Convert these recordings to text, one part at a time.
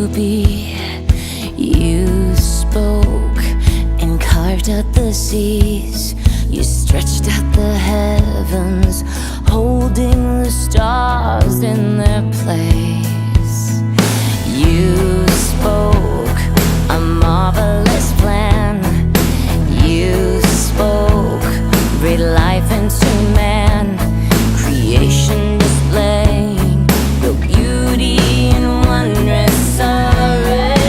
to be. You spoke and carved out the seas. You stretched out the heavens, holding the stars in their place. You spoke a marvelous plan. You spoke, breathe life into man. Creation displaying your beauty and wondrous array.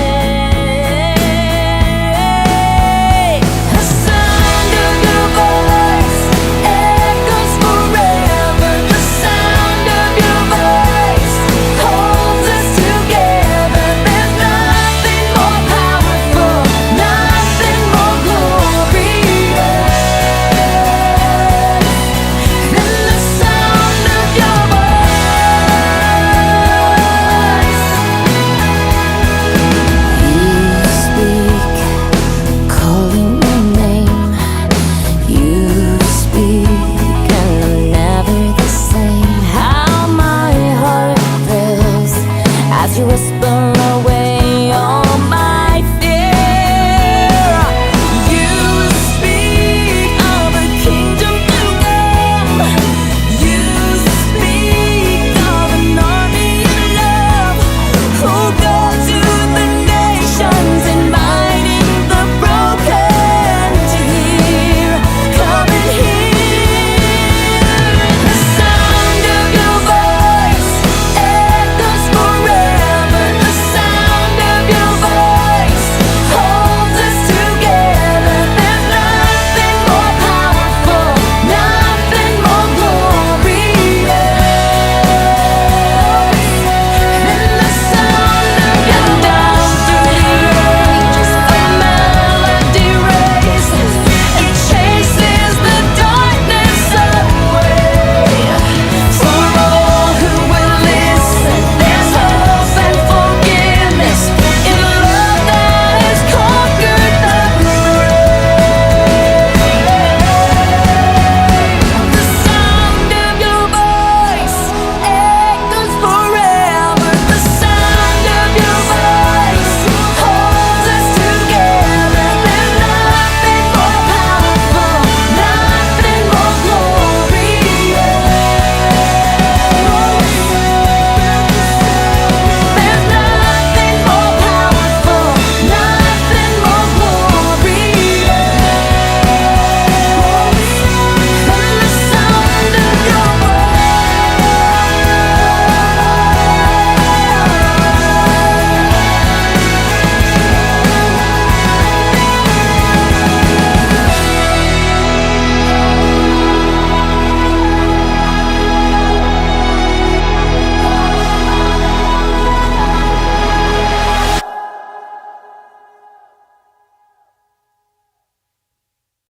The sound of your voice echoes forever. The sound of your voice holds us together. There's nothing more powerful, nothing more glorious than the sound of your voice. You speak, calling your name. You speak, and I'm never the same. How my heart thrills as you whisper away.